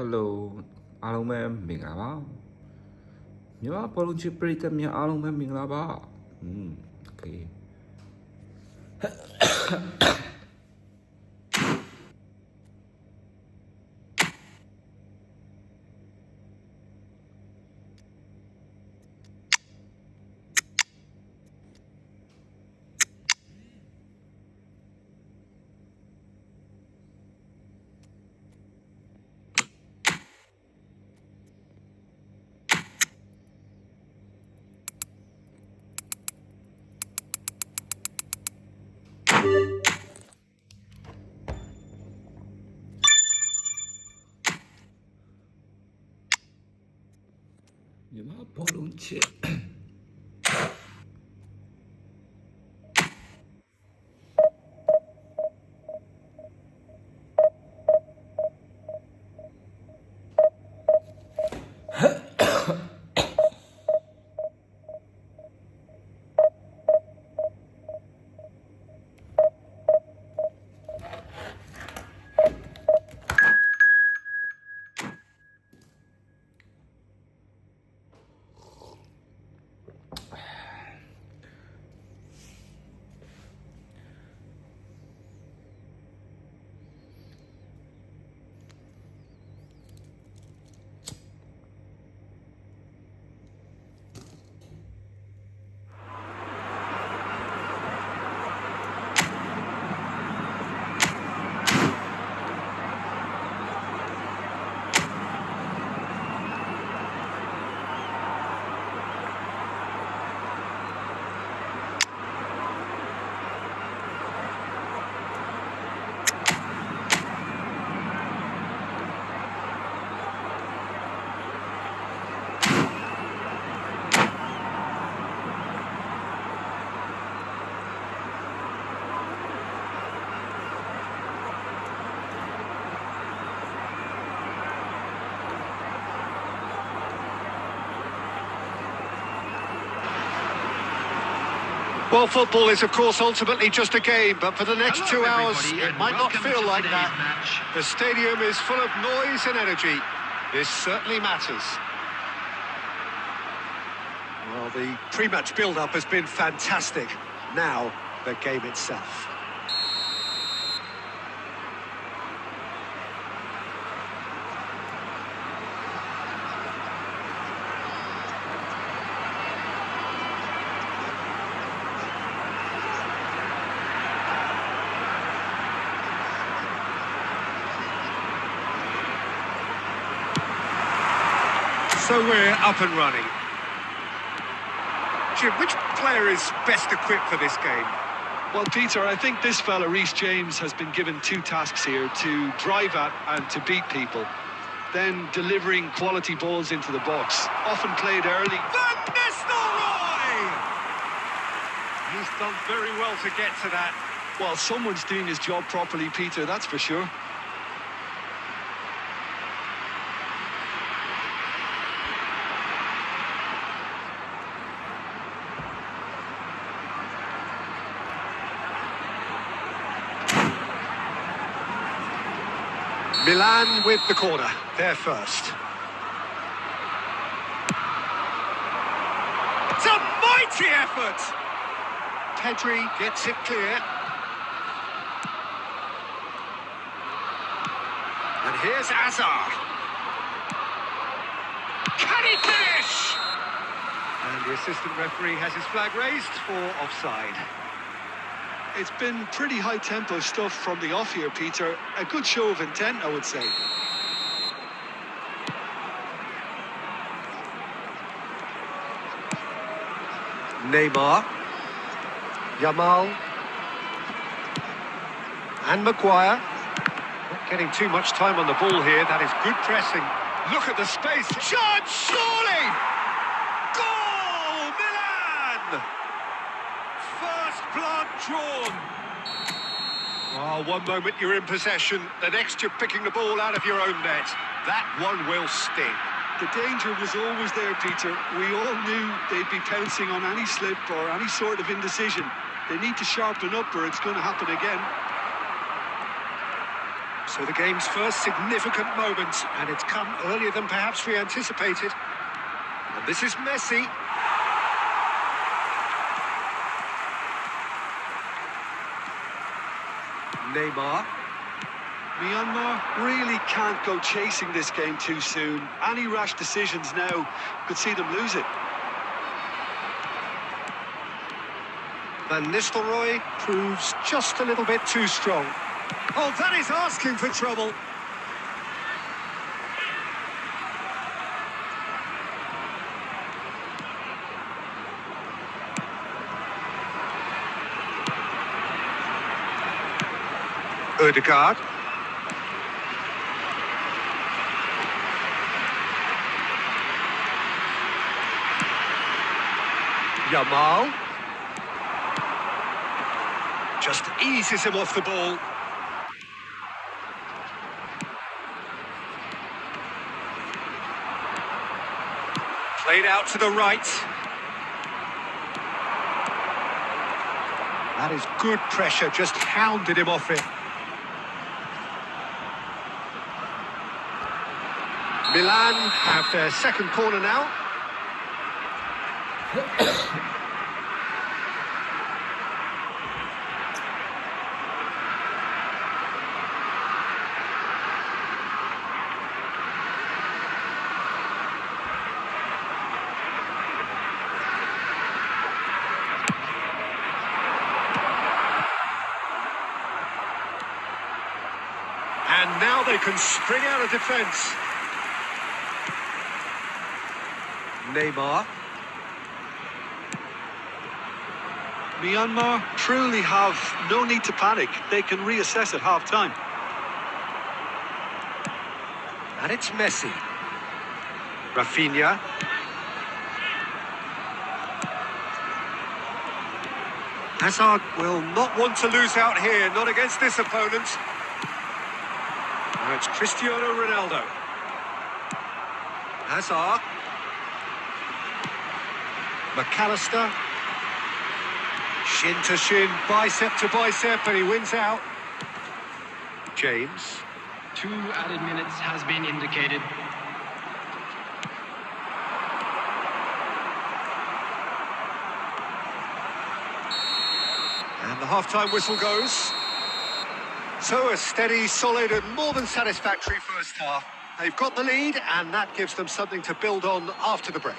Hello အားလုံးပဲမင်္ဂလာပါမြန်မာဘောလုံးချစ်ပရိသတ်များအားလုံးပဲမင်္ဂလာပါโอเคမြန်မာဘောလုံးချစ်Well, football is, of course, ultimately just a game, but for the next 2 hours, it might not feel like that. The stadium is full of noise and energy. This certainly matters. Well, the pre-match build-up has been fantastic. Now, the game itself. So we're up and running. Jim, which player is best equipped for this game? Well, Peter, I think this fella, Reece James, has been given two tasks here: to drive at and to beat people. Then delivering quality balls into the box, often played early. Van Nistelrooy! He's done very well to get to that. Well, someone's doing his job properly, Peter, that's for sure. Milan with the corner, they're first. It's a mighty effort! Pedri gets it clear. And here's Azar. Can he finish? And the assistant referee has his flag raised for offside. It's been pretty high-tempo stuff from the off here, Peter. A good show of intent, I would say. Neymar. Yamal. And Maguire. Not getting too much time on the ball here. That is good pressing. Look at the space. Chance, surely! Goal! Milan! First blood drawn. Oh, one moment you're in possession, the next you're picking the ball out of your own net. That one will sting. The danger was always there, Peter. We all knew they'd be pouncing on any slip or any sort of indecision. They need to sharpen up or it's going to happen again. So the game's first significant moment, and it's come earlier than perhaps we anticipated. And this is Messi. Neymar. Myanmar really can't go chasing this game too soon. Any rash decisions now could see them lose it. Van Nistelrooy proves just a little bit too strong. Oh, that is asking for trouble. Ødegaard. Yamal. Just eases him off the ball. Played out to the right. That is good pressure, just hounded him off it. Milan have their second corner now. And now they can spring out of defence. Neymar. Myanmar truly have no need to panic. They can reassess at half-time. And it's Messi. Rafinha. Hazard will not want to lose out here, not against this opponent. Now it's Cristiano Ronaldo. Hazard. McAllister. Shin to shin, bicep to bicep, and he wins out. James. 2 added minutes has been indicated. And the half-time whistle goes. So a steady, solid and more than satisfactory first half. They've got the lead and that gives them something to build on after the break.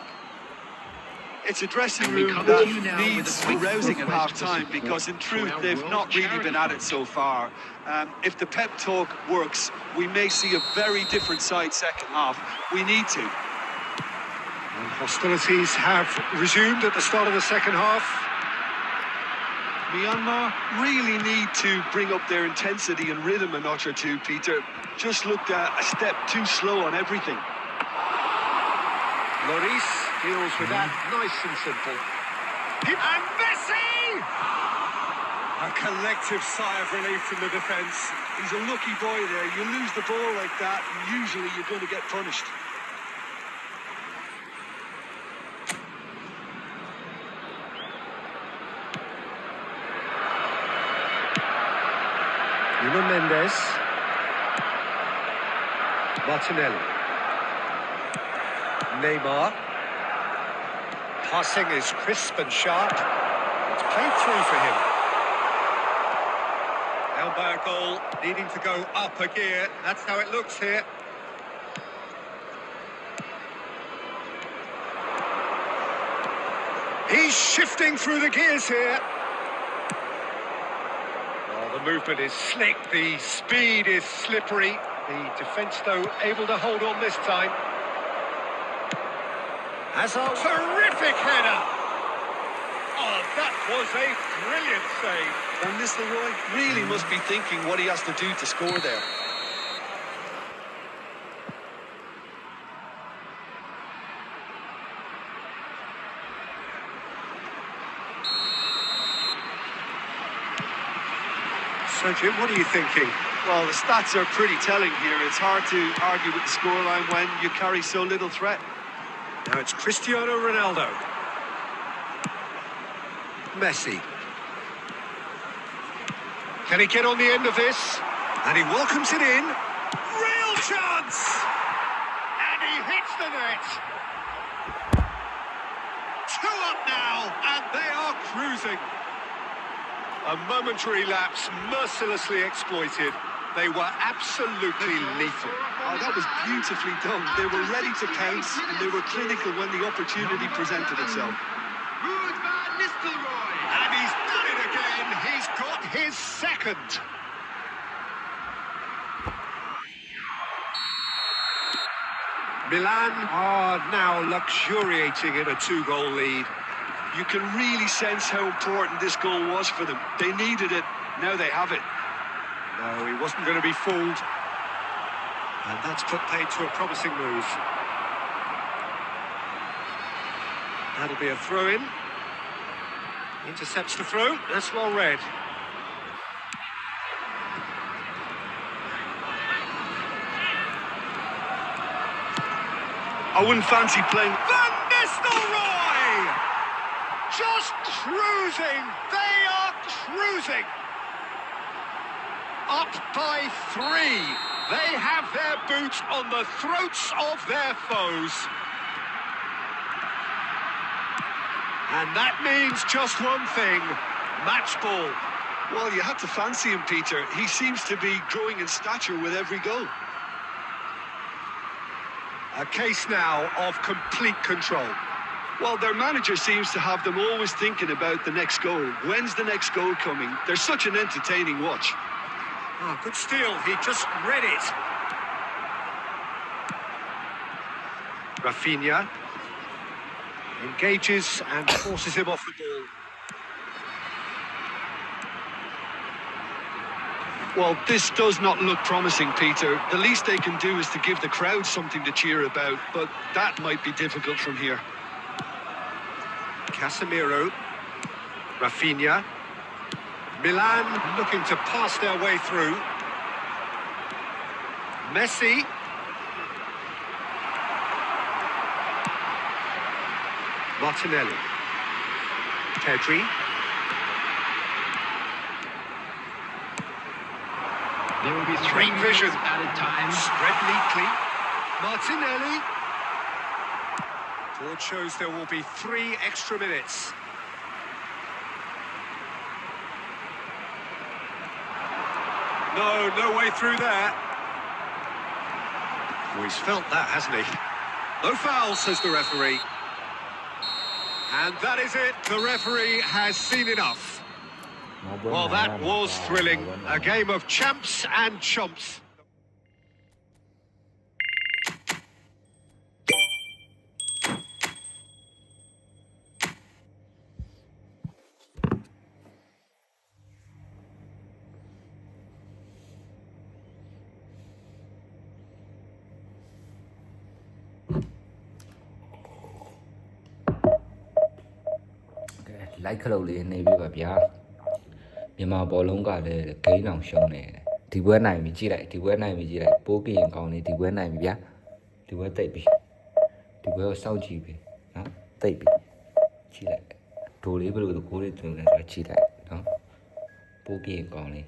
It's a dressing And we room come that to you now with needs a quick rousing at request to half-time support because in for truth our they've World not really Charity been at it Fund. so far. If the pep talk works, we may see a very different side second half. We need to. And hostilities have resumed at the start of the second half. Myanmar really need to bring up their intensity and rhythm a notch or two, Peter. Just looked a step too slow on everything. Lloris deals with that nice and simple. And Messi! A collective sigh of relief from the defence. He's a lucky boy there. You lose the ball like that, and usually you're going to get punished. Nuno Mendes. Martinelli. Neymar. Passing is crisp and sharp. It's played through for him. Held by a goal, needing to go up a gear. That's how it looks here. He's shifting through the gears here. Well, the movement is slick, the speed is slippery. The defence, though, able to hold on this time. Hazard, terrific header! Oh, that was a brilliant save. And Nistelrooy really must be thinking what he has to do to score there. So, Jim, what are you thinking? Well, the stats are pretty telling here. It's hard to argue with the scoreline when you carry so little threat. Now it's Cristiano Ronaldo. Messi. Can he get on the end of this? And he welcomes it in. Real chance! And he hits the net. 2 up now, and they are cruising. A momentary lapse mercilessly exploited. They were absolutely lethal. Oh, that was beautifully done. They were ready to pounce, and they were clinical when the opportunity presented itself. Ruud van Nistelrooy. And he's done it again. He's got his second. Milan are now luxuriating in a 2-goal lead. You can really sense how important this goal was for them. They needed it. Now they have it. No, he wasn't going to be fooled. And that's put paid to a promising move. That'll be a throw-in. Intercepts the throw. That's well read. I wouldn't fancy playing. Van Nistelrooy! Just cruising. They are cruising. Up by 3. They have their boot on the throats of their foes. And that means just one thing. Match ball. Well, you had to fancy him, Peter. He seems to be growing in stature with every goal. A case now of complete control. Well, their manager seems to have them always thinking about the next goal. When's the next goal coming? They're such an entertaining watch. Oh, good steal. He just read it. Rafinha engages and forces him off the ball. Well, this does not look promising, Peter. The least they can do is to give the crowd something to cheer about, but that might be difficult from here. Casemiro, Rafinha, Milan looking to pass their way through. Messi. Martinelli. Pedri. There will be Great 3 vision. minutes added time. Spread neatly. Martinelli. Board shows there will be 3 extra minutes. No way through there. Oh, he's felt that, hasn't he? No foul, says the referee. And that is it. The referee has seen enough. Well, that was thrilling. A game of champs and chumps. like ခလုတ်လေးနေပြီပါဗျာမြန်မာဘောလုံးကလည်းဂိမ်းအောင်ရှုံးနေတယ်ဒီပွဲနိုင်ပြီကြည့်လိုက်ဒီပွဲနိုင်ပြီကြည့်လိုက်ပိုးကရင်ကောင်းနေဒီပွဲနိုင်ပြီဗျာဒီပွဲတိတ်ပြီဒီပွဲကိုစောင့်ကြည့်ပြီနော်တိတ်ပြီကြည့်လိုက်ဒိုလေးဘယ်လိုကိုလေးတွင်လဲဆိုကြည့်လိုက်နော်ပိုးကရင်ကောင်းနေ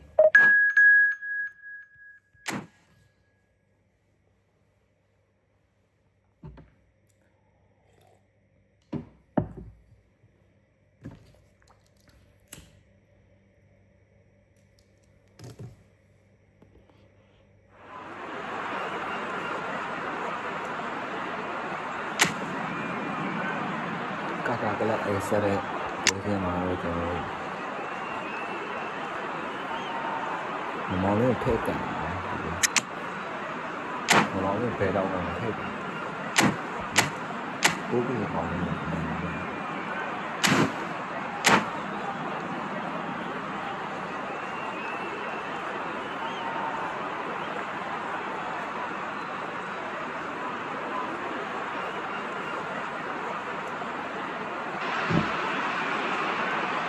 ကာကလည်းအဲ့ဆက်တဲ့ဒီထဲမှာတော့ကျွန်တော်မောင်လေးဖက်ကန်မောင်လေးဖက်တော့မှဖက်ပိုးပြီးအောင်နေ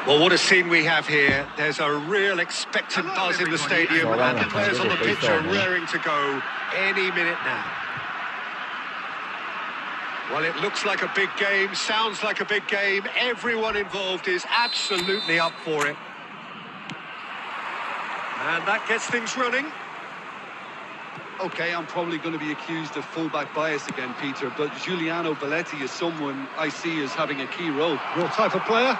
Well, what a scene we have here. There's a real expectant buzz in the stadium, and the players on the pitch are raring to go any minute now. Well, it looks like a big game, sounds like a big game. Everyone involved is absolutely up for it. And that gets things running. OK, I'm probably going to be accused of fullback bias again, Peter, but Giuliano Belletti is someone I see as having a key role. Your type of player?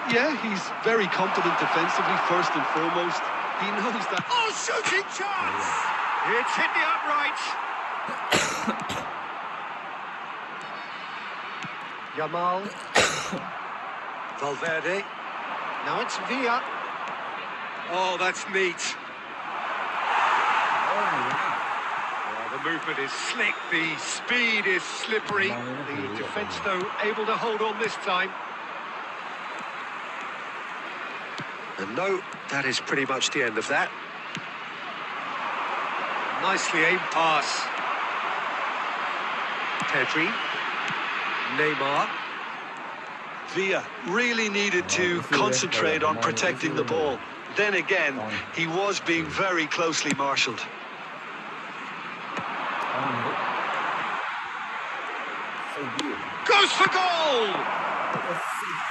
Yeah, he's very competent defensively, first and foremost. He knows that... Oh, shooting chance! It's hit the upright. Yamal. Valverde. Now it's Villa. Oh, that's neat. Well, the movement is slick, the speed is slippery. The defence, though, able to hold on this time. And no, that is pretty much the end of that. Nicely aimed pass. Pedri. Neymar. Villa really needed to concentrate on protecting the ball. Then again, he was being very closely marshalled. Goes for goal!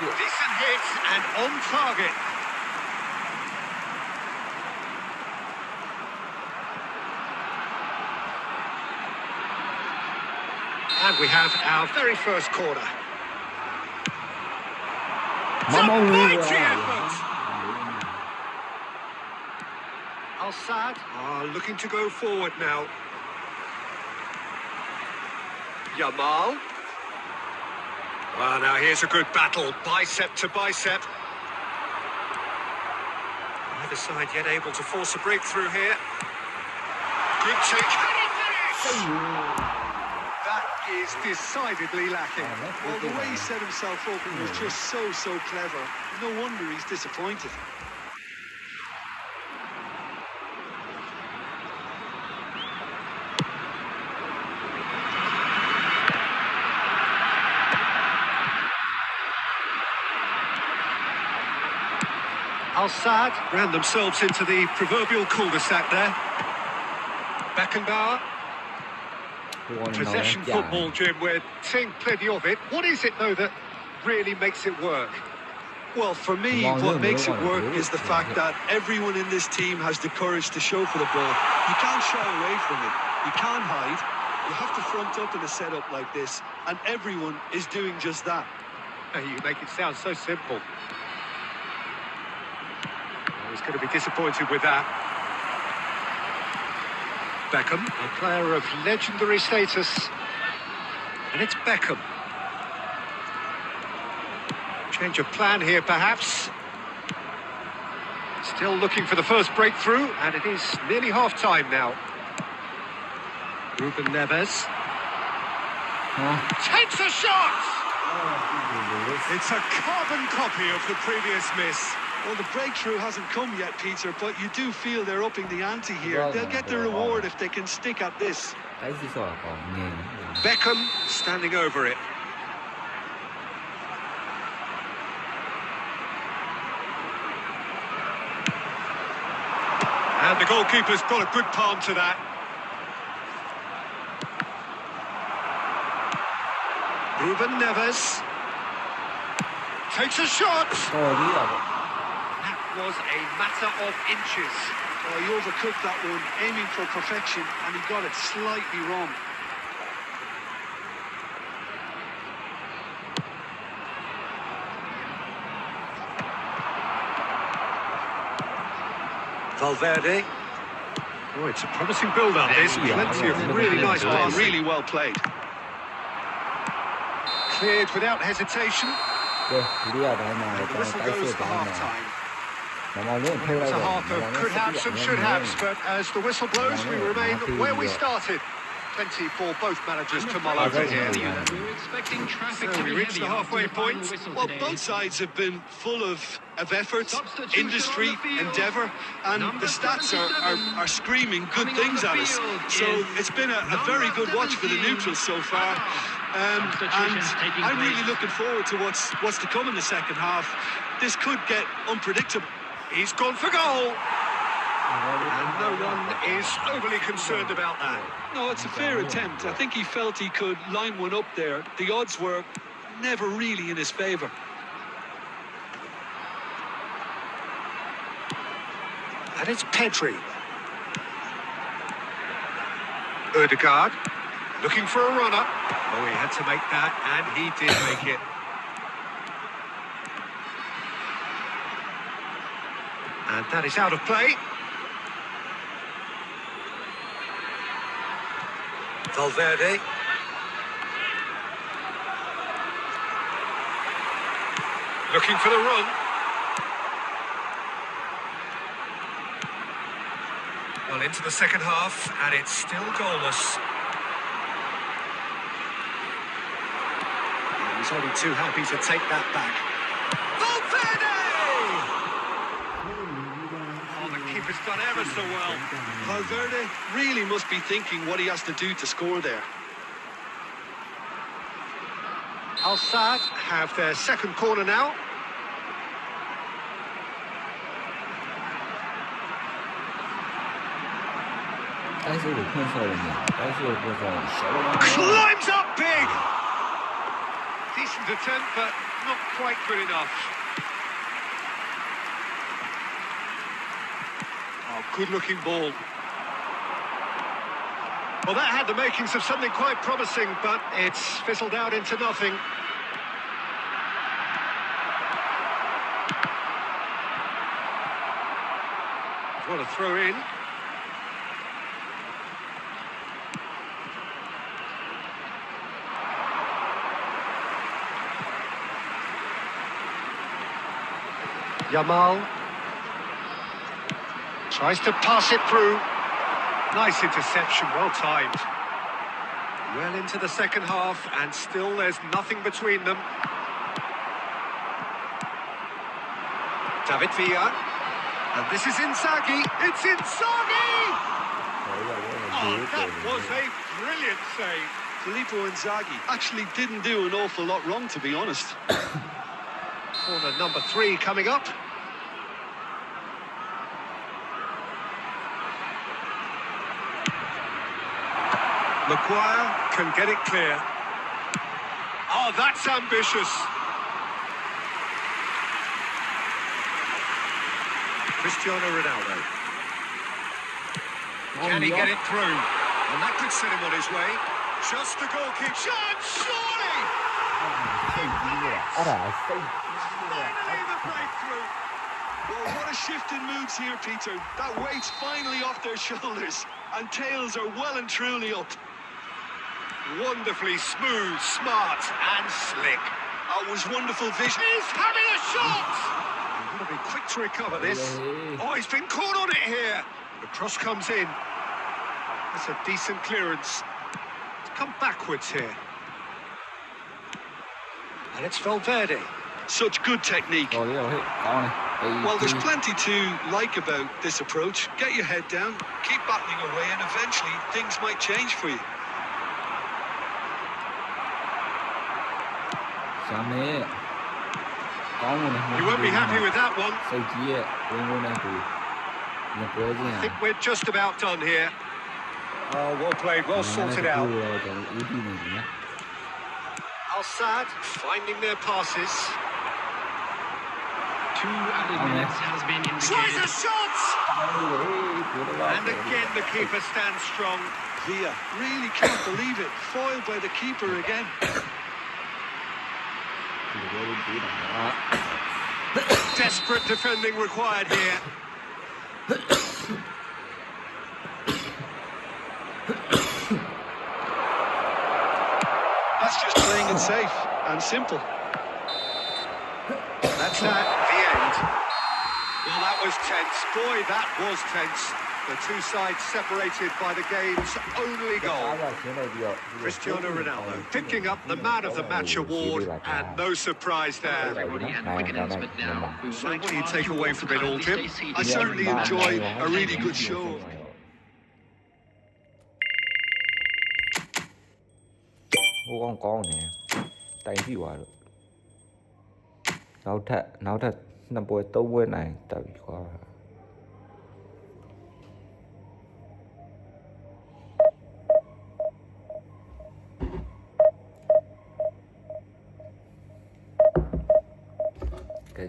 Decent hit and on target. And we have our very first corner. It's a mighty effort! Al-Sadd are looking to go forward now. Yamal. Well, now here's a good battle, bicep to bicep. Neither side yet able to force a breakthrough here. Good take. Can he finish? That is decidedly lacking. Well, the way he set himself open was just so clever. No wonder he's disappointed. Al-Sadd ran themselves into the proverbial cul-de-sac there. Beckenbauer. Possession football, Jim, we're seeing plenty of it. What is it, though, that really makes it work? Well, for me, what makes it work is the fact that everyone in this team has the courage to show for the ball. You can't shy away from it. You can't hide. You have to front up in a setup like this, and everyone is doing just that. You make it sound so simple. He's going to be disappointed with that. Beckham, a player of legendary status. And it's Beckham. Change of plan here, perhaps. Still looking for the first breakthrough, and it is nearly half-time now. Ruben Neves. Takes a shot! It's a carbon copy of the previous miss. Well, the breakthrough hasn't come yet, Peter, but you do feel they're upping the ante here. They'll get the reward if they can stick at this. Beckham standing over it. And the goalkeeper's got a good palm to that. Ruben Neves takes a shot. That was a matter of inches. Oh, he overcooked that one, aiming for perfection, and he got it slightly wrong. Valverde. Oh, it's a promising build-up. There's plenty of really nice passes. Really well played. Cleared without hesitation. The whistle goes for half-time. It's a half of could-haves and should-haves, but as the whistle blows, we remain where we started. Plenty for both managers to mull over here. We were expecting traffic to We be reached heavy the halfway after the final point. whistle Well, today. both sides have been full of effort, Substitution industry, on the field. endeavour, and Number the stats 77 are screaming good coming things on at the us. field So is it's been a very good watch for the 17. neutrals so far. And Substitutions taking I'm really place. looking forward to what's to come in the second half. This could get unpredictable. He's gone for goal. And no one is overly concerned about that. No, it's a fair attempt. I think he felt he could line one up there. The odds were never really in his favour. And it's Pedri. Ødegaard, looking for a runner. Oh, he had to make that, and he did make it. And that is out of play. Valverde. Looking for the run. Well, into the second half, and it's still goalless. He's only too happy to take that back. Valverde! Oh, the keeper's done ever so well. Valverde really must be thinking what he has to do to score there. Al Sadd have their second corner now. Climbs up big! Decent attempt, but not quite good enough. Oh, good-looking ball. Well, that had the makings of something quite promising, but it's fizzled out into nothing. What a throw in. Yamal tries to pass it through. Nice interception, well timed. Well into the second half, and still there's nothing between them. David Villa. And this is Inzaghi. It's Inzaghi! Oh, that was a brilliant save. Filippo Inzaghi actually didn't do an awful lot wrong, to be honest. Corner number 3 coming up. Maguire can get it clear. Oh, that's ambitious. Cristiano Ronaldo. Can he get it through? And that could set him on his way. Just the goal kick. Chance, surely! Finally the breakthrough. Well, what a shift in moods here, Peter. That weight's finally off their shoulders, and tails are well and truly up. Wonderfully smooth, smart and slick. That was wonderful vision. He's having a shot! He's got to be quick to recover this. Oh, he's been caught on it here. The cross comes in. That's a decent clearance. It's come backwards here. And it's Valverde. Such good technique. Well, there's plenty to like about this approach. Get your head down, keep battling away, and eventually things might change for you. You won't be happy with that one. I think we're just about done here. Oh, well played, well sorted out. Al Sadd finding their passes. 2 added minutes has been Tries a indicated. shot! And again the keeper stands strong. Villa really can't believe it. Foiled by the keeper again. Desperate defending required here. That's just playing it safe and simple. That's that, the end. Well, that was tense. Boy, that was tense. The two sides separated by the game's only goal. Cristiano Ronaldo picking up the Man of the Match award, and no surprise there. Everybody and Wiggins, but now we So what do you take away from it all, Tim? I certainly enjoy a really good show. Con nè, tay bị quá rồi. Nào thật, nằm bồi tâu quên này, tay bị quá.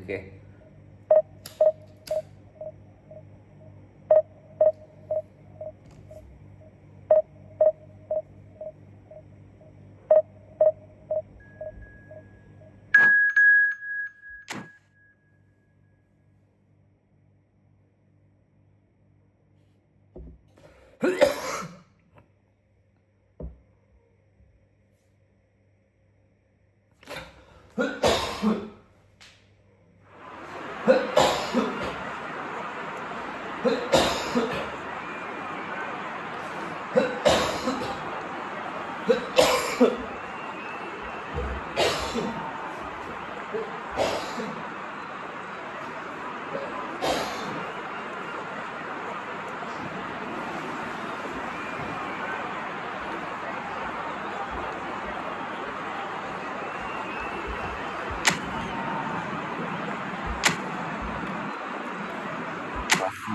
Okay.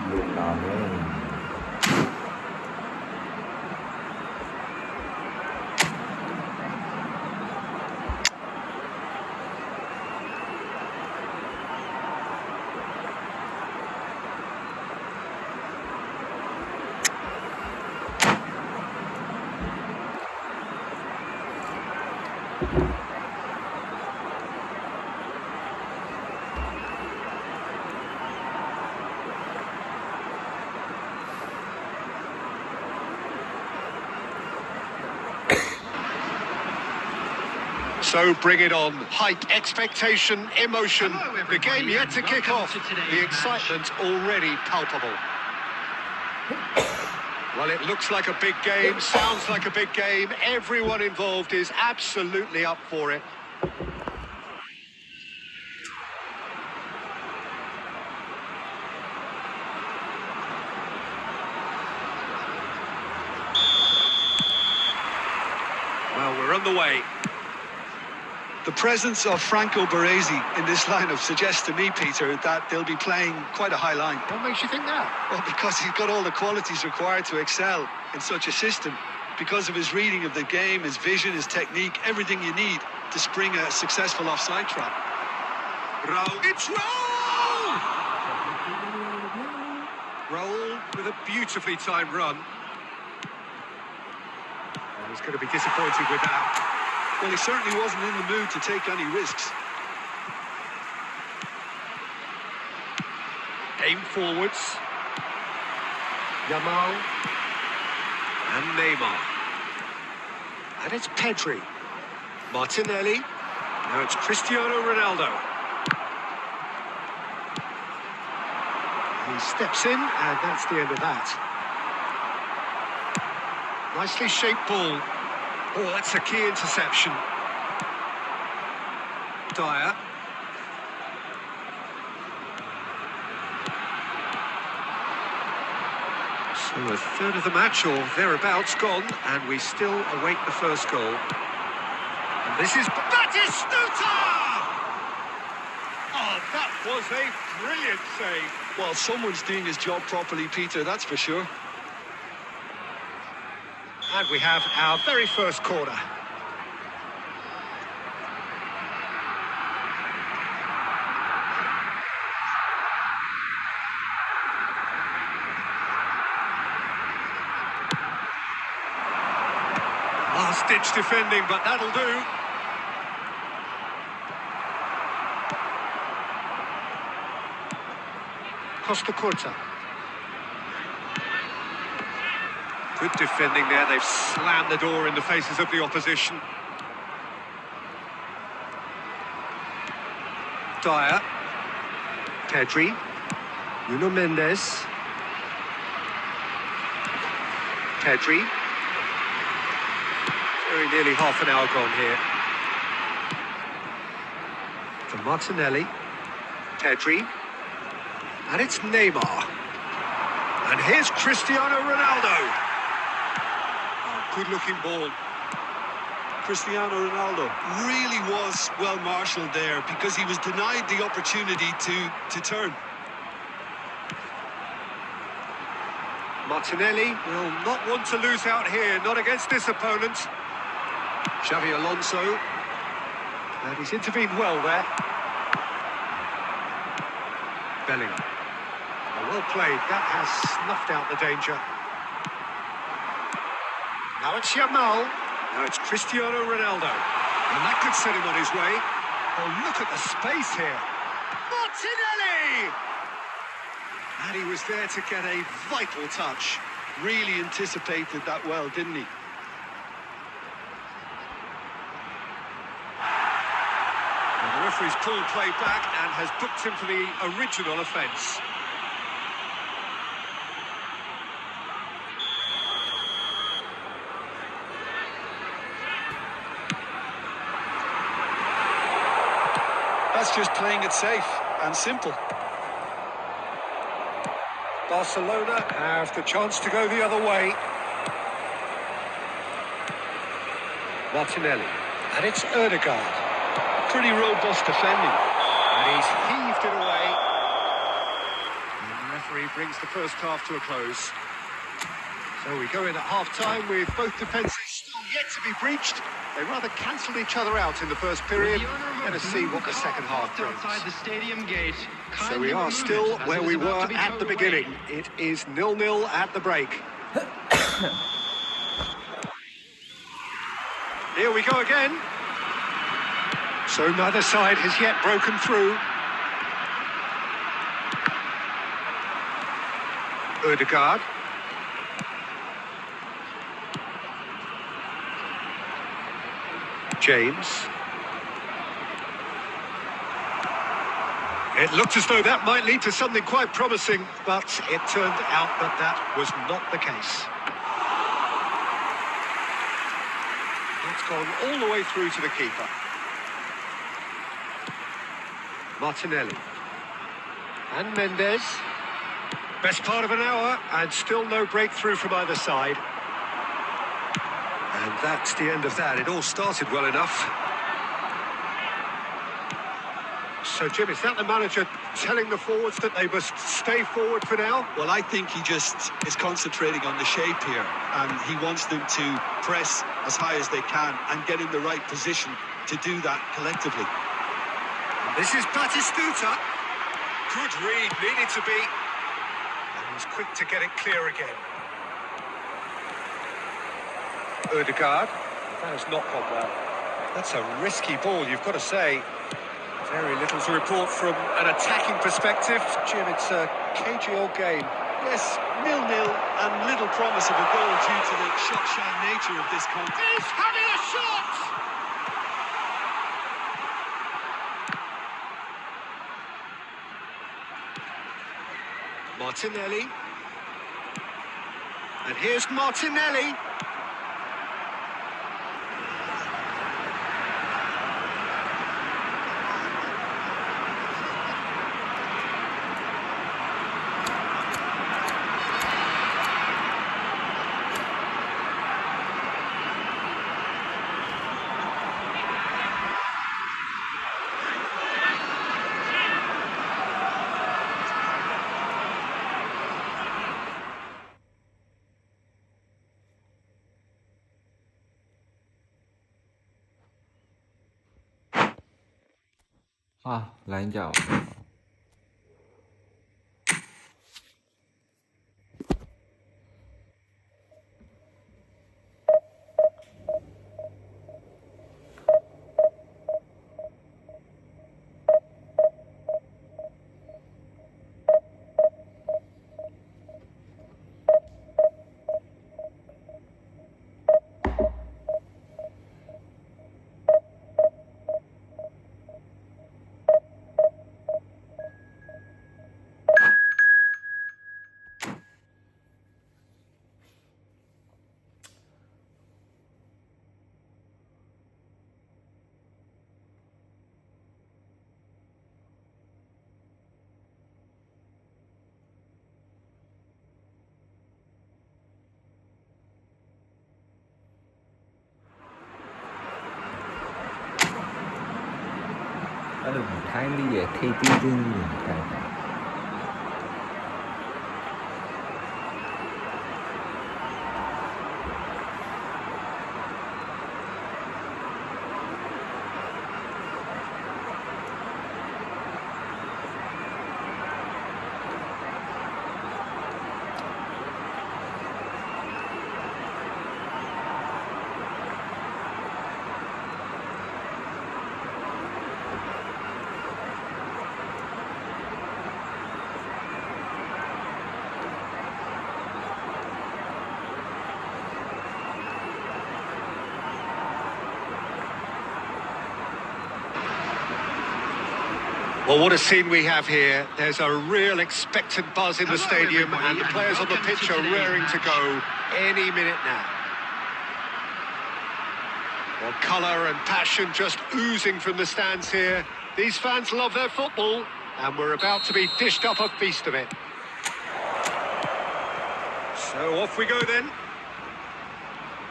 လို့လာမယ် So bring it on. Height, expectation, emotion. The game yet to kick off. The excitement already palpable. Well, it looks like a big game, sounds like a big game. Everyone involved is absolutely up for it. Well, we're on the way. The presence of Franco Baresi in this lineup suggests to me, Peter, that they'll be playing quite a high line. What makes you think that? Well, because he's got all the qualities required to excel in such a system. Because of his reading of the game, his vision, his technique, everything you need to spring a successful offside trap. Raul. It's Raul! Raul with a beautifully timed run. Well, he's going to be disappointed with that. Well, he certainly wasn't in the mood to take any risks. Aim forwards. Yamal. And Neymar. And it's Pedri. Martinelli. Now it's Cristiano Ronaldo. He steps in, and that's the end of that. Nicely shaped ball. Oh, that's a key interception. Dyer. So a third of the match, or thereabouts, gone, and we still await the first goal. And this is Batistuta! Oh, that was a brilliant save. Well, someone's doing his job properly, Peter, that's for sure. And we have our very first corner. Last-ditch defending, but that'll do. Costa Curta. Good defending there. They've slammed the door in the faces of the opposition. Dyer. Pedri. Nuno Mendes. Pedri. Very nearly half an hour gone here. For Martinelli. Pedri. And it's Neymar. And here's Cristiano Ronaldo. Good-looking ball. Cristiano Ronaldo really was well marshalled there because he was denied the opportunity to turn. Martinelli will not want to lose out here, not against this opponent. Xavi Alonso. And he's intervened well there. Bellingham. Well played. That has snuffed out the danger. Now it's Yamal. Now it's Cristiano Ronaldo. And that could set him on his way. Oh, look at the space here. Martinelli! And he was there to get a vital touch. Really anticipated that well, didn't he? And the referee's pulled play back and has booked him for the original offence. That's just playing it safe and simple. Barcelona have the chance to go the other way. Martinelli. And it's Ødegaard. Pretty robust defending. And he's heaved it away. And the referee brings the first half to a close. So we go in at half-time with both defences still yet to be breached. They rather cancelled each other out in the first period. Let us see what the second half brings. Outside the stadium gate. So we are still where we were at the beginning. It is 0-0 at the break. Here we go again. So neither side has yet broken through. Ødegaard. James. It looked as though that might lead to something quite promising, but it turned out that that was not the case. It's gone all the way through to the keeper. Martinelli. And Mendes. Best part of an hour, and still no breakthrough from either side. And that's the end of that. It all started well enough. So, Jim, is that the manager telling the forwards that they must stay forward for now? Well, I think he just is concentrating on the shape here, and he wants them to press as high as they can and get in the right position to do that collectively. This is Batistuta. Good read, needed to be. And he's quick to get it clear again. Ødegaard. That has not gone well. That's a risky ball, you've got to say. Very little to report from an attacking perspective. Jim, it's a cagey old game. Yes, 0-0 and little promise of a goal due to the shot-shy nature of this contest. He's having a shot! Martinelli. And here's Martinelli. Line ကြောက် အဲ့လိုထိုင်းလေးရဲ့ထိပ်သီးသင်းကြီးထိုင်းWell, what a scene we have here. There's a real expectant buzz in the stadium, and the players on the pitch are raring to go any minute now. Well, colour and passion just oozing from the stands here. These fans love their football, and we're about to be dished up a feast of it. So off we go then.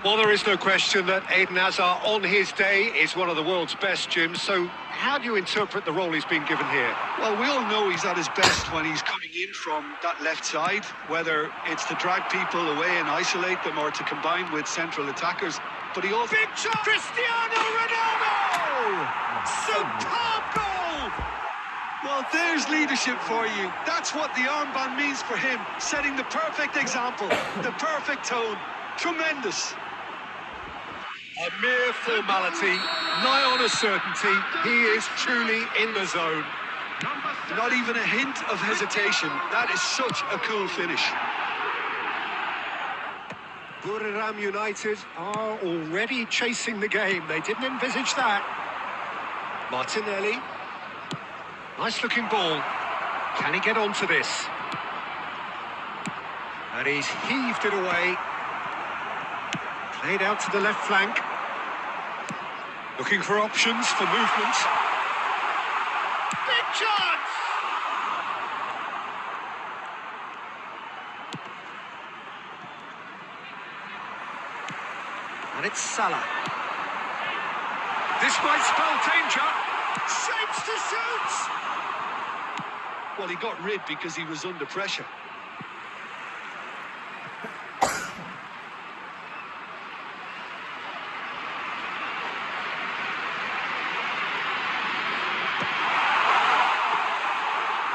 Well, there is no question that Eden Hazard on his day is one of the world's best, Jim, so how do you interpret the role he's been given here? Well, we all know he's at his best when he's coming in from that left side, whether it's to drag people away and isolate them or to combine with central attackers. But he also... Big shot! Cristiano Ronaldo! Superb goal! Well, there's leadership for you. That's what the armband means for him, setting the perfect example, the perfect tone. Tremendous. A mere formality, nigh on a certainty. He is truly in the zone. Not even a hint of hesitation. That is such a cool finish. Buriram United are already chasing the game. They didn't envisage that. Martinelli. Nice looking ball. Can he get onto this? And he's heaved it away. Played out to the left flank. Looking for options for movement. Big chance! And it's Salah. This might spell danger. Shapes to shoot! Well, he got rid because he was under pressure.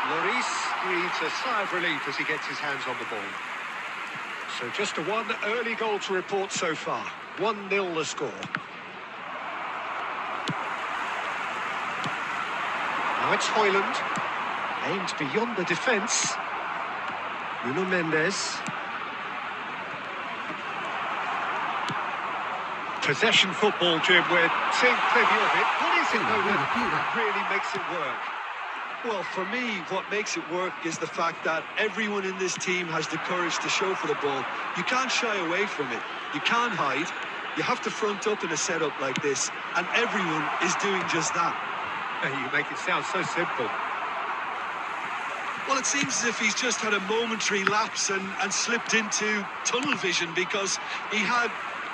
Lloris breathes a sigh of relief as he gets his hands on the ball. So just a one early goal to report so far. 1-0 the score. Now it's Højlund. Aimed beyond the defence. Nuno Mendes. Possession football, Jim. We're seeing plenty of it. What is it, though, that really makes it work? Well, for me, what makes it work is the fact that everyone in this team has the courage to show for the ball. You can't shy away from it. You can't hide. You have to front up in a setup like this, and everyone is doing just that. You make it sound so simple. Well, it seems as if he's just had a momentary lapse and slipped into tunnel vision because he had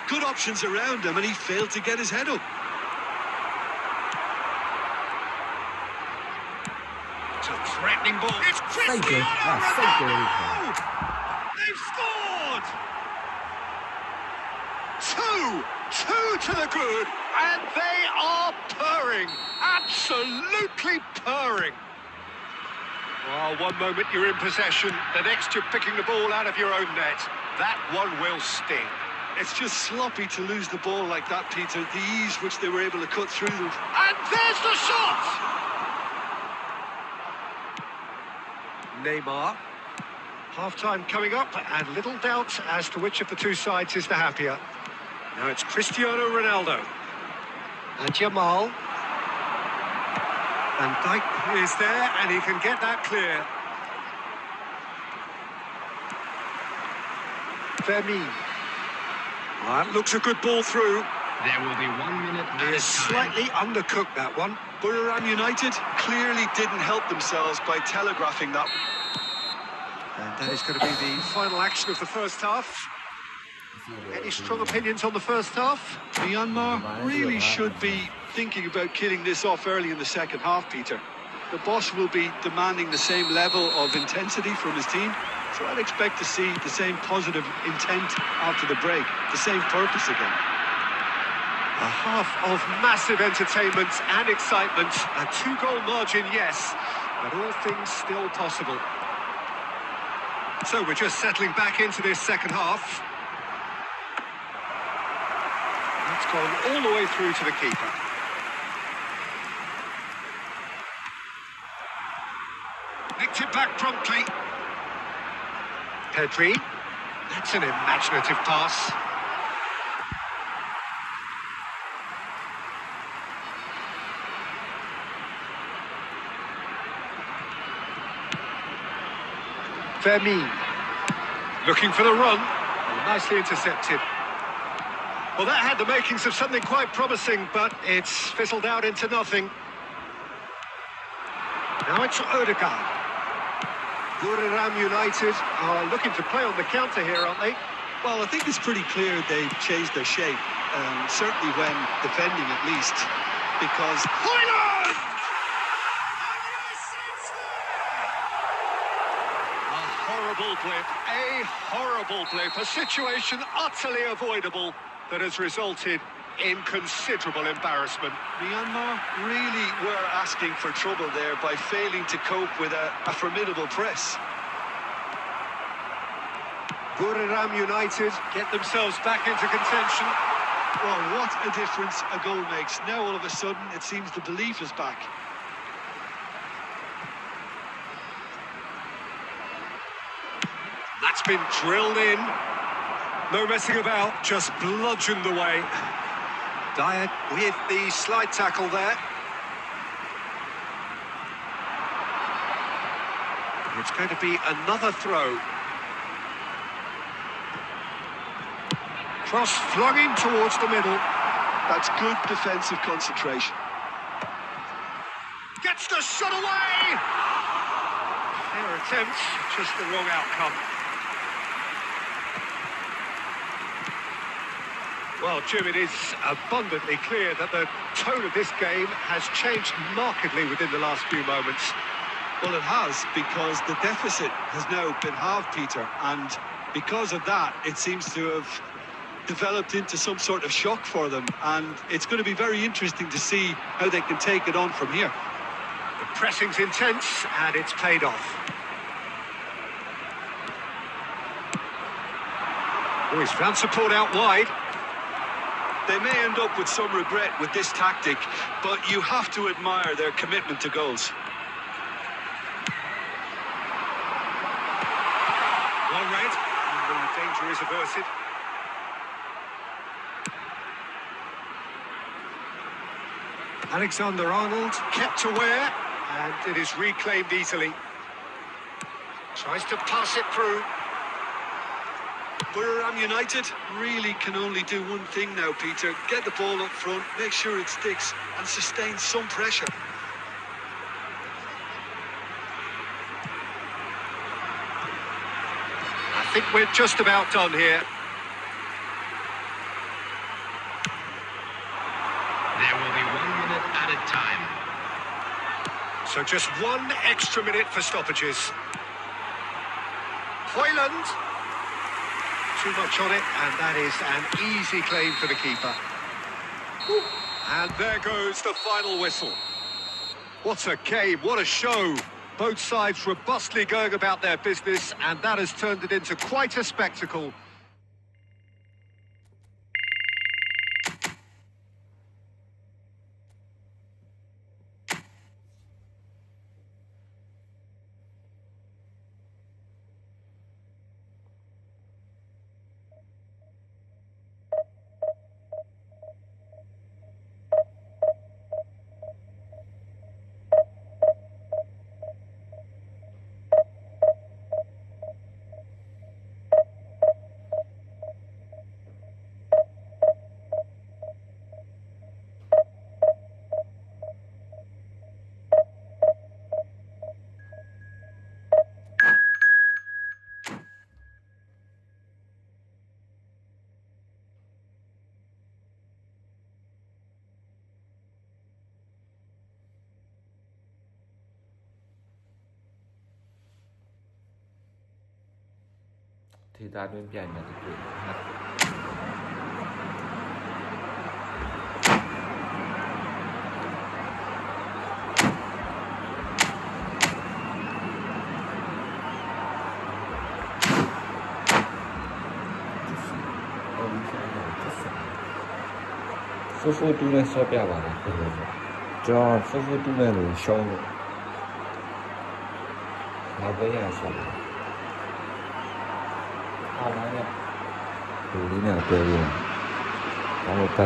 good options around him and he failed to get his head up. It's a threatening ball. It's Cristiano Ronaldo! They've scored! Two to the good, and they are purring. Absolutely purring. Well, one moment you're in possession, the next you're picking the ball out of your own net. That one will sting. It's just sloppy to lose the ball like that, Peter. The ease which they were able to cut through them. And there's the shot! Neymar. Half-time coming up, and little doubt as to which of the two sides is the happier. Now it's Cristiano Ronaldo. And Jamal. And Dijk is there, and he can get that clear. Firmino. That looks a good ball through. There will be 1 minute He added is time. slightly undercooked, that one. Buriram United clearly didn't help themselves by telegraphing that. And that is going to be the final action of the first half. Any strong opinions on the first half? Myanmar really should be thinking about killing this off early in the second half, Peter. The boss will be demanding the same level of intensity from his team, so I'd expect to see the same positive intent after the break, the same purpose again. A half of massive entertainment and excitement. A 2-goal margin, yes, but all things still possible. So we're just settling back into this second half. It's gone all the way through to the keeper. Nicked it back promptly. Pedri. That's an imaginative pass. Firmino. Looking for the run. Nicely intercepted. Well, that had the makings of something quite promising, but it's fizzled out into nothing. Now it's Ødegaard. Buriram United are looking to play on the counter here, aren't they? Well, I think it's pretty clear they've changed their shape, certainly when defending at least. because... Hoyland! A horrible blip, a situation utterly avoidable that has resulted in considerable embarrassment. Myanmar really were asking for trouble there by failing to cope with a formidable press. Buriram United get themselves back into contention. Well, what a difference a goal makes. Now all of a sudden it seems the belief is back. That's been drilled in. No messing about, just bludgeoned away. Dyer with the slide tackle there. It's going to be another throw. Cross flung in towards the middle. That's good defensive concentration. Gets the shot away! Fair attempt, just the wrong outcome. Well, Jim, it is abundantly clear that the tone of this game has changed markedly within the last few moments. Well, it has, because the deficit has now been halved, Peter, and because of that, it seems to have developed into some sort of shock for them, and it's going to be very interesting to see how they can take it on from here. The pressing's intense, and it's paid off. Oh, he's found support out wide. They may end up with some regret with this tactic, but you have to admire their commitment to goals. Well read, and the danger is averted. Alexander-Arnold kept aware, and it is reclaimed easily. Tries to pass it through. Buriram United really can only do one thing now, Peter. Get the ball up front, make sure it sticks, and sustain some pressure. I think we're just about done here. There will be 1 minute added time. So just 1 extra minute for stoppages. Hoyland. Too much on it, and that is an easy claim for the keeper. And there goes the final whistle. What a game, what a show. Both sides robustly going about their business, and that has turned it into quite a spectacle. Thì ta đến biển là cái chuyện Fufu tu lên so pià vào cho Fufu tu lên rồi show nó với nhà show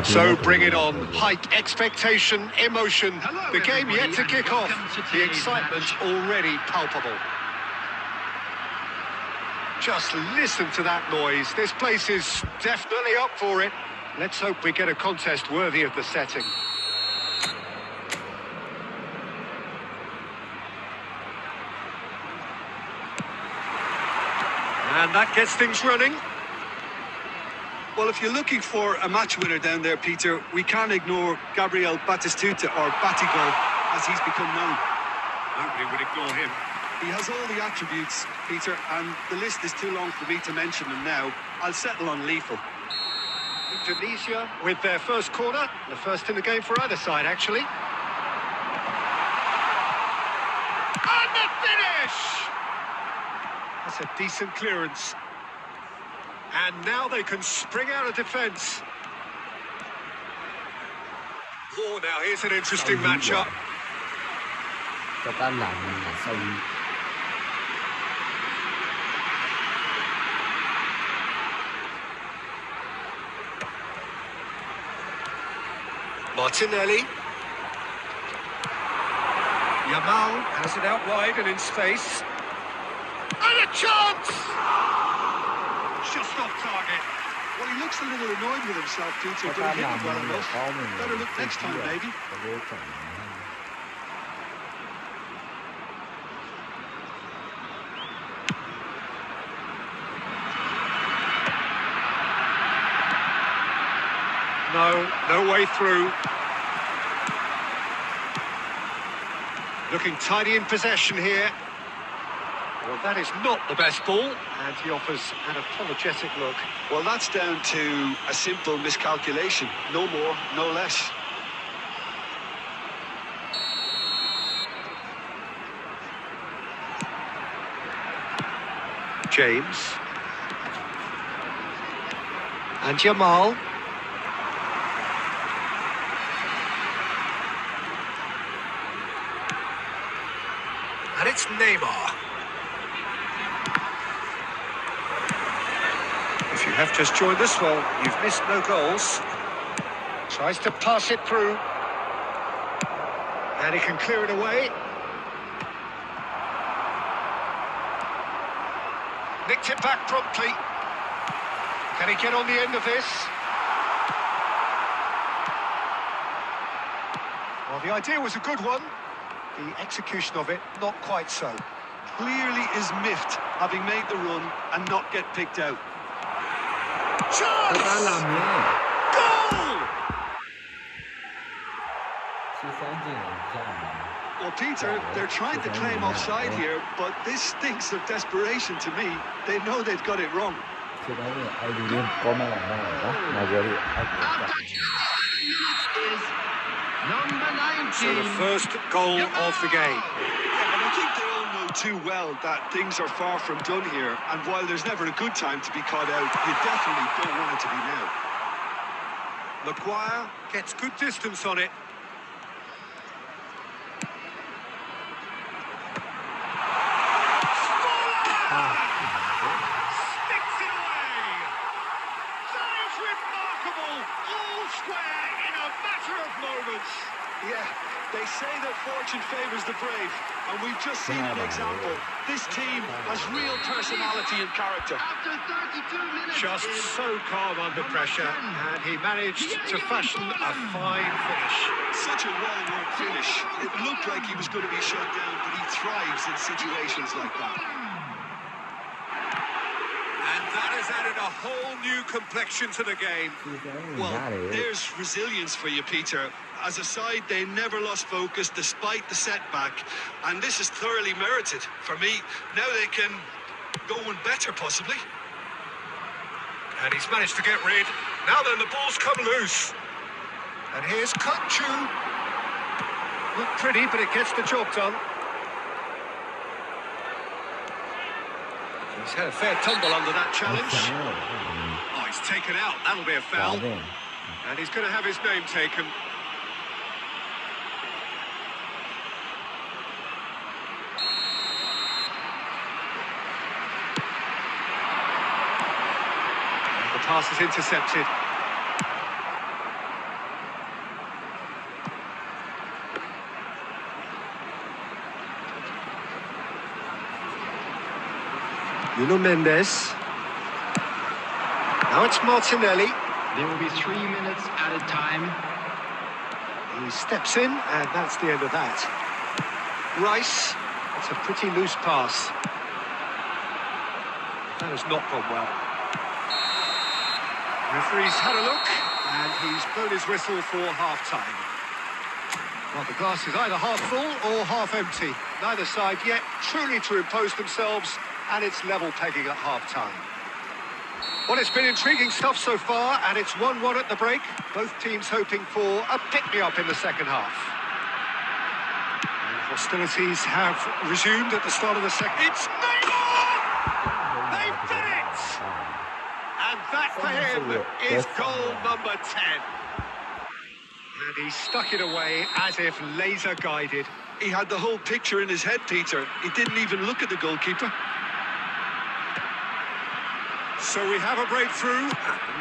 So bring it on, height, expectation, emotion, the game yet to kick off, the excitement already palpable. Just listen to that noise, this place is definitely up for it. Let's hope we get a contest worthy of the setting. And that gets things running. Well, if you're looking for a match winner down there, Peter, we can't ignore Gabriel Batistuta, or Batigol, as he's become known. Nobody would ignore him. He has all the attributes, Peter, and the list is too long for me to mention them now. I'll settle on lethal. Indonesia with their first corner, the first in the game for either side, actually. And the finish! That's a decent clearance. And now they can spring out of defence. Oh, now here's an interesting matchup. Cho ta làm là sao đi. Martinelli. Yamal has it out wide and in space. And a chance! Just off target. Well, he looks a little annoyed with himself, Peter, Cho but ta he hit làm it well là enough. có mình. Better look next time, maybe. No way through. Looking tidy in possession here. Well, that is not the best ball, and he offers an apologetic look. Well, that's down to a simple miscalculation. No more, no less. James. And Yamal. And it's Neymar. If you have just joined us, well, you've missed no goals. Tries to pass it through. And he can clear it away. Nicked it back promptly. Can he get on the end of this? Well, the idea was a good one. The execution of it, not quite so. Clearly is miffed, having made the run and not get picked out. Cho ta làm Chance! nhé. Goal! Chứ sáng gì làm sao mà. Well, Peter, they're trying to claim offside here, but this stinks of desperation to me. They know they've got it wrong. Chứ đó là ai đi lên có mà làm đó. Mà vừa đi ai cũng chặt. Is number 19. So the first goal of the game. Yeah, and I think they all know too well that things are far from done here, and while there's never a good time to be caught out, you definitely don't want it to be now. Maguire gets good distance on it. Sticks it away! That is remarkable! All square in a matter of moments. Yeah, they say that fortune favours the brave, and we've just seen an example. This team has real personality and character. After 32 minutes. Just is so calm under pressure, and he managed to fashion a fine finish. Such a well-worked finish. It looked like he was going to be shut down, but he thrives in situations like that. And that has added a whole new complexion to the game. Chứ sáng Well, ra để. there's resilience for you, Peter. As a side, they never lost focus despite the setback, and this is thoroughly merited. For me, now they can go one better, possibly. And he's managed to get rid. Now then, the ball's come loose. And here's Kutchu. Not pretty, but it gets the job done. He's had a fair tumble under that challenge. Oh, he's taken out. That'll be a foul. And he's going to have his name taken. And the pass is intercepted. Nuno Mendes. Now it's Martinelli. There will be 3 minutes at a time. He steps in, and that's the end of that. Rice. That's a pretty loose pass. That has not gone well. Referee's had a look, and he's blown his whistle for half-time. Well, the glass is either half full or half empty. Neither side yet truly to impose themselves, and it's level pegging at half-time. Well, it's been intriguing stuff so far, and it's 1-1 at the break. Both teams hoping for a pick-me-up in the second half. And hostilities have resumed at the start of the second. It's Neymar! They've done it! And that for him is goal number 10. And he stuck it away as if laser guided. He had the whole picture in his head, Peter. He didn't even look at the goalkeeper. So we have a breakthrough.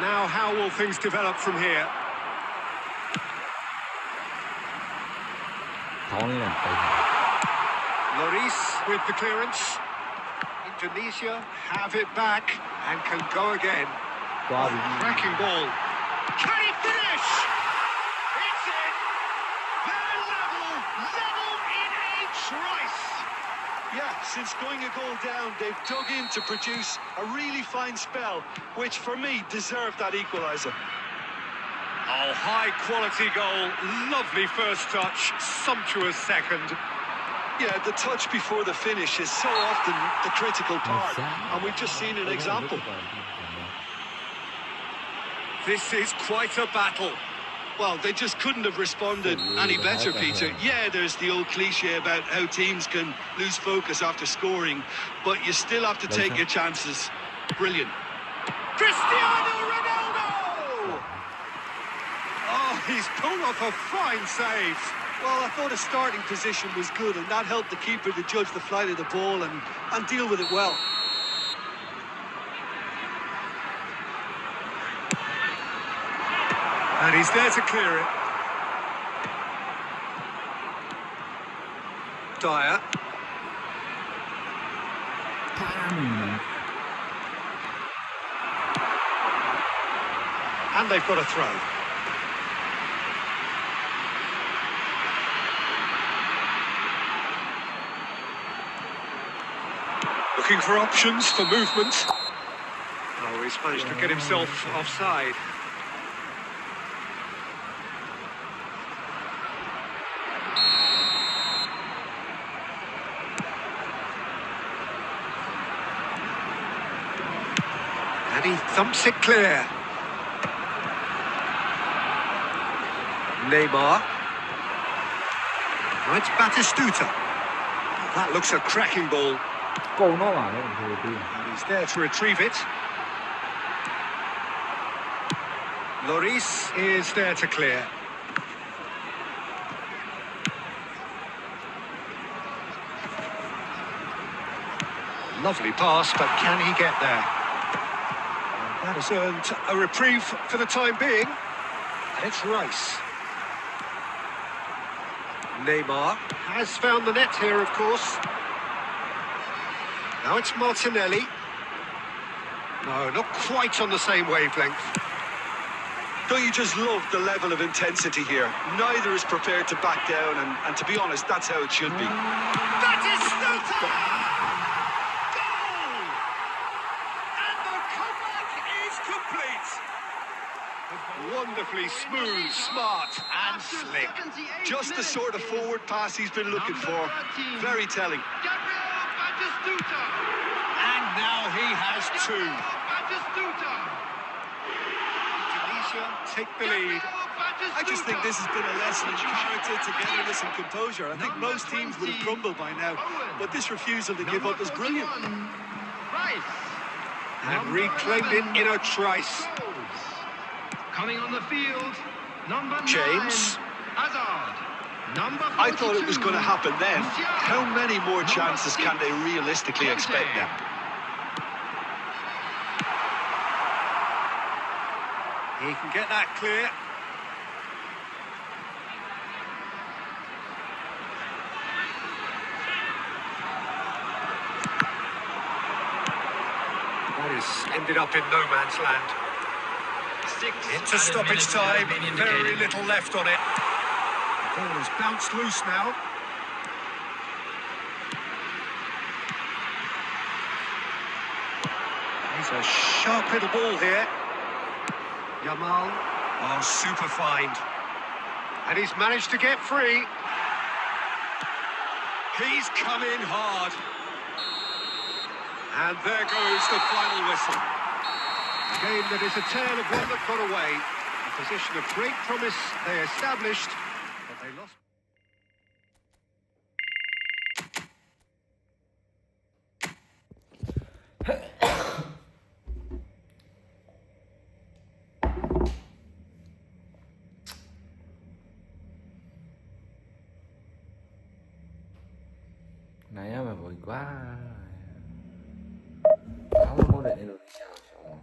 Now how will things develop from here? ခေါင်းလေးနဲ့ပိတ် Lloris with the clearance. Indonesia have it back and can go again. သွားပြီ Cracking ball. Can he finish? It's in. They're level in a trice. Yeah, since going a goal down, they've dug in to produce a really fine spell, which for me deserved that equaliser. Oh, high quality goal. Lovely first touch. Sumptuous second. Yeah, the touch before the finish is so often the critical part, and we've just seen an example. This is quite a battle. Well, they just couldn't have responded any better, Peter. Yeah, there's the old cliche about how teams can lose focus after scoring, but you still have to take your chances. Brilliant. Cristiano Ronaldo! Oh, he's pulled off a fine save. Well, I thought his starting position was good, and that helped the keeper to judge the flight of the ball and deal with it well. And he's there to clear it. Dyer. And they've got a throw. Looking for options for movement. Oh, he's managed to get himself offside. And he thumps it clear. Neymar. Oh, it's Batistuta. That looks a cracking ball. ကုန်တော့ပါလေဒီဒီ And he's there to retrieve it. Lloris is there to clear. Lovely pass, but can he get there? And that has earned a reprieve for the time being. And it's Rice. Neymar has found the net here, of course. Now it's Martinelli. No, not quite on the same wavelength. Don't you just love the level of intensity here? Neither is prepared to back down, and to be honest, that's how it should be. That is Stuta! Goal! And the comeback is complete. Wonderfully smooth, smart and slick. Just the sort of forward pass he's been looking for. Very telling. And now he has two. Indonesia take the lead. I just think this has been a lesson in character, togetherness and composure. I think most teams would have crumbled by now, but this refusal to give up is brilliant. And reclaimed it in a trice. Coming on the field, number 9, James. Hazard. Number 42, I thought it was going to happen then. How many more chances can they realistically expect now? He can get that clear. That is ended up in no man's land. Into stoppage time, very little left on it. The ball is bounced loose now. He's a sharp little ball here. Yamal. Oh, super find. And he's managed to get free. He's come in hard. And there goes the final whistle. A game that is a tale of one that got away. A position of great promise they established, but they lost. Này mà vội quá. Áo mô để lên chào chào.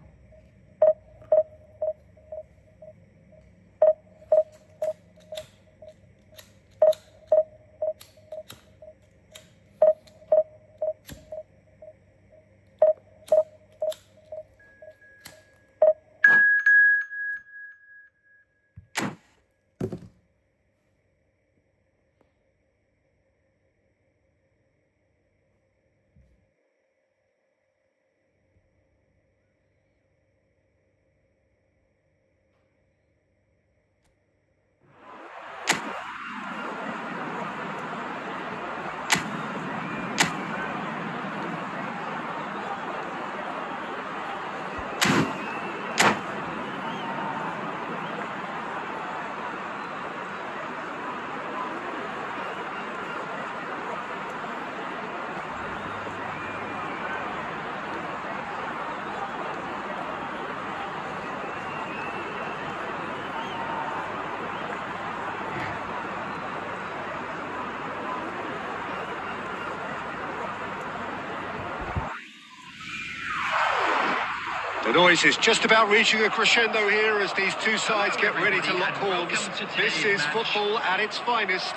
The noise is just about reaching a crescendo here as these two sides get ready to lock horns. This is football at its finest.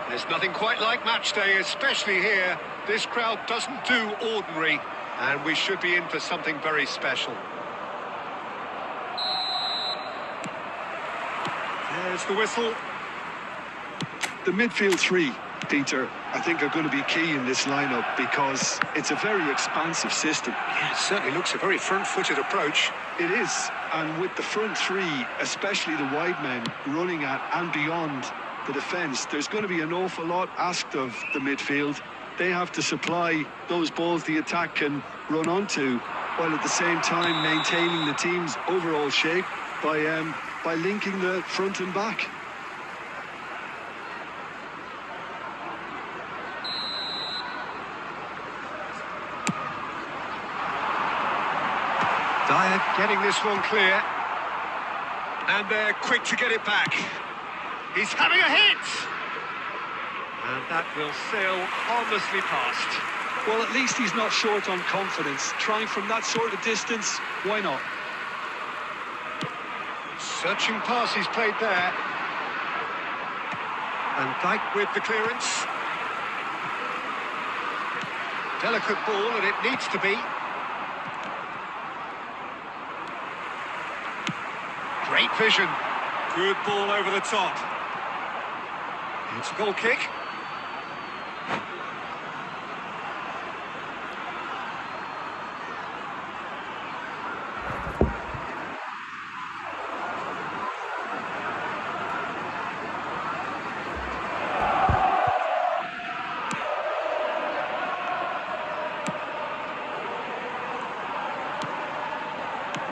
There's nothing quite like match day, especially here. This crowd doesn't do ordinary, and we should be in for something very special. There's the whistle. The midfield three, Peter, I think are going to be key in this lineup because it's a very expansive system. Yeah, it certainly looks a very front-footed approach. It is, and with the front three, especially the wide men, running at and beyond the defence, there's going to be an awful lot asked of the midfield. They have to supply those balls the attack can run onto, while at the same time maintaining the team's overall shape by linking the front and back. Dyer getting this one clear. And they're quick to get it back. He's having a hit! And that will sail harmlessly past. Well, at least he's not short on confidence. Trying from that sort of distance, why not? Searching pass he's played there. And Dijk with the clearance. Delicate ball, and it needs to be. Great vision. Good ball over the top. It's a goal kick.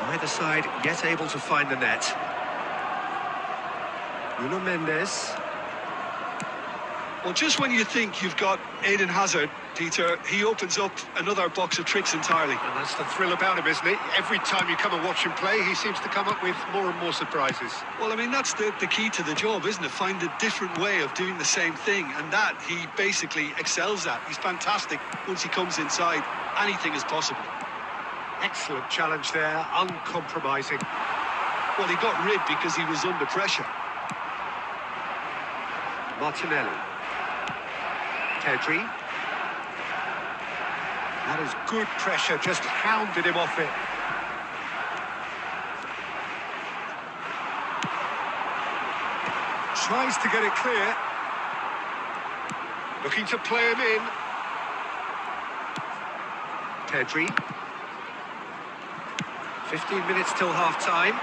Neither side yet able to find the net. Nuno Mendes. Well, just when you think you've got Eden Hazard, Peter, he opens up another box of tricks entirely. And that's the thrill about him, isn't it? Every time you come and watch him play, he seems to come up with more and more surprises. Well, I mean, that's the key to the job, isn't it? Find a different way of doing the same thing, and that he basically excels at. He's fantastic. Once he comes inside, anything is possible. Excellent challenge there, uncompromising. Well, he got rid because he was under pressure. Martinelli. Pedri. That is good pressure, just hounded him off it. Tries to get it clear. Looking to play him in. 15 minutes till half-time.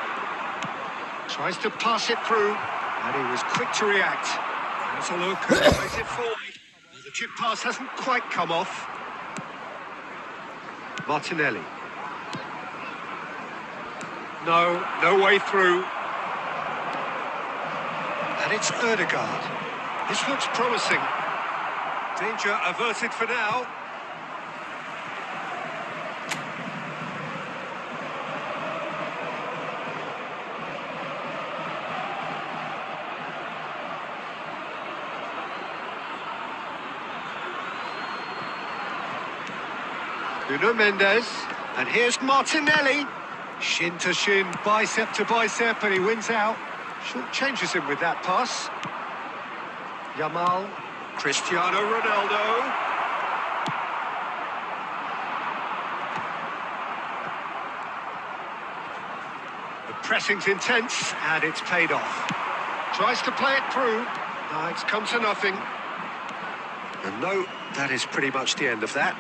Tries to pass it through, and he was quick to react. Has a look and plays it forward. The chip pass hasn't quite come off. Martinelli. No way through. And it's Ødegaard. This looks promising. Danger averted for now. Nuno Mendes, and here's Martinelli. Shin to shin, bicep to bicep, and he wins out. Short changes him with that pass. Yamal, Cristiano Ronaldo. The pressing's intense, and it's paid off. Tries to play it through. It's come to nothing. And no, that is pretty much the end of that.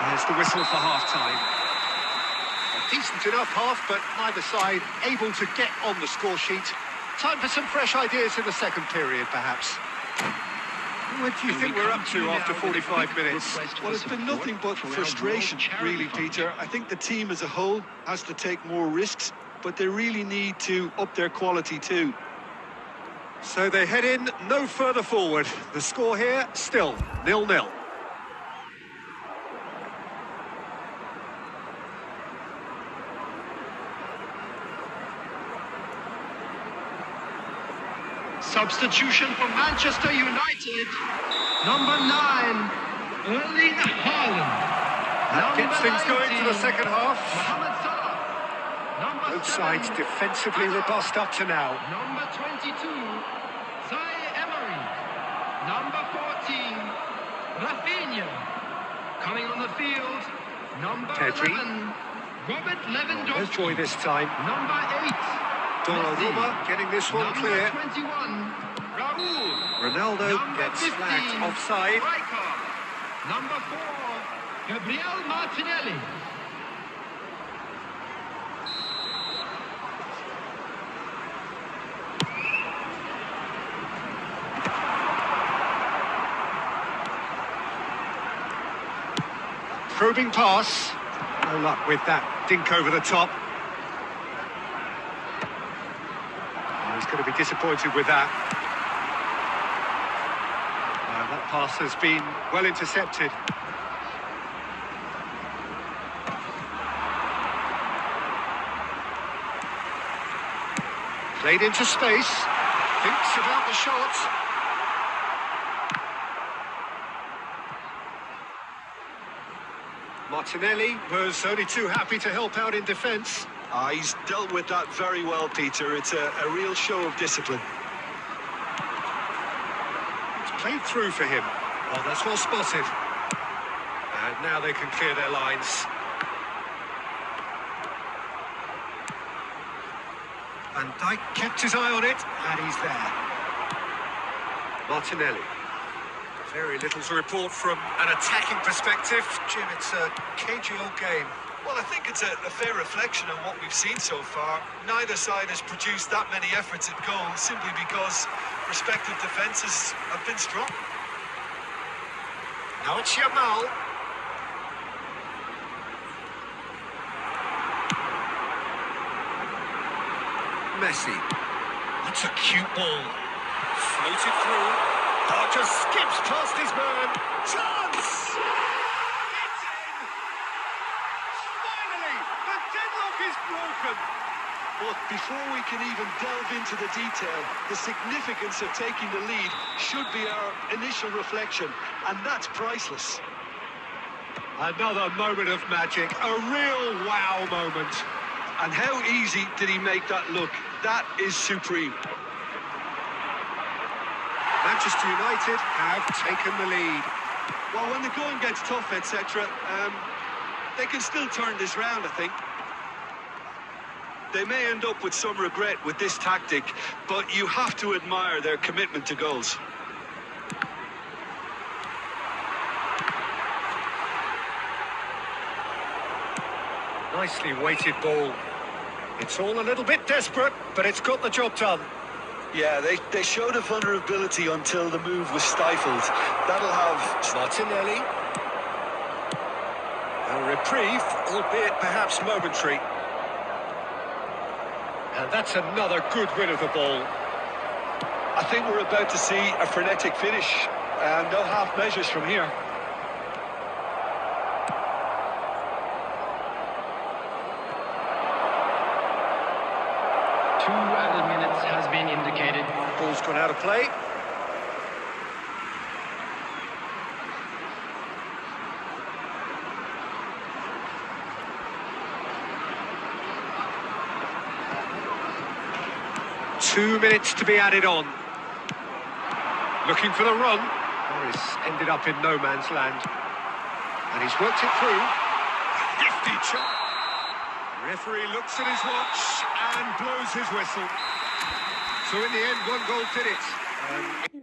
There's the whistle for half-time. A decent enough half, but neither side able to get on the score sheet. Time for some fresh ideas in the second period, perhaps. What do you think we're up to after 45 minutes? Well, it's been nothing but frustration, really, Peter. I think the team as a whole has to take more risks, but they really need to up their quality too. So they head in no further forward. The score here, still 0-0. Substitution for Manchester United. Number 9, Erling Haaland. That gets things going for the second half. Mohamed Salah. Number Both 7, sides defensively robust up to now. Number 22, Zaire Emery. Number 14, Rafinha. Coming on the field, number Pedri. 11, Robert No Lewandowski. joy this time. Number 8, Donnarumma getting this one number clear. 21, Raúl. Ronaldo Number gets 15, flagged offside. Rijkaard. Number 4, Gabriel Martinelli. Probing pass. No luck with that dink over the top. He's going to be disappointed with that. That pass has been well intercepted. Played into space. Thinks about the shot. Martinelli was only too happy to help out in defence. He's dealt with that very well, Peter. It's a real show of discipline. It's played through for him. Oh, that's well spotted. And now they can clear their lines. Van Dijk kept his eye on it, and he's there. Martinelli. Very little to report from an attacking perspective. Jim, it's a cagey old game. Well, I think it's a fair reflection on what we've seen so far. Neither side has produced that many efforts at goal simply because respective defences have been strong. Now it's Yamal. Messi. That's a cute ball. Floated through. Oh, just skips past his man. Chance! It's in! Finally, the deadlock is broken. But before we can even delve into the detail, the significance of taking the lead should be our initial reflection, and that's priceless. Another moment of magic, a real wow moment. And how easy did he make that look? That is supreme. Manchester United have taken the lead. Well, when the going gets tough, etc., they can still turn this round, I think. They may end up with some regret with this tactic, but you have to admire their commitment to goals. Nicely weighted ball. It's all a little bit desperate, but it's got the job done. Yeah, they showed a vulnerability until the move was stifled. That'll have Martinelli. A reprieve, albeit perhaps momentary. And that's another good win of the ball. I think we're about to see a frenetic finish, and no half measures from here. Two added minutes has been indicated. Ball's gone out of play. Two minutes to be added on. Looking for the run. Morris ended up in no man's land. And he's worked it through. Nifty shot. Referee looks at his watch and blows his whistle. So in the end, one goal did it.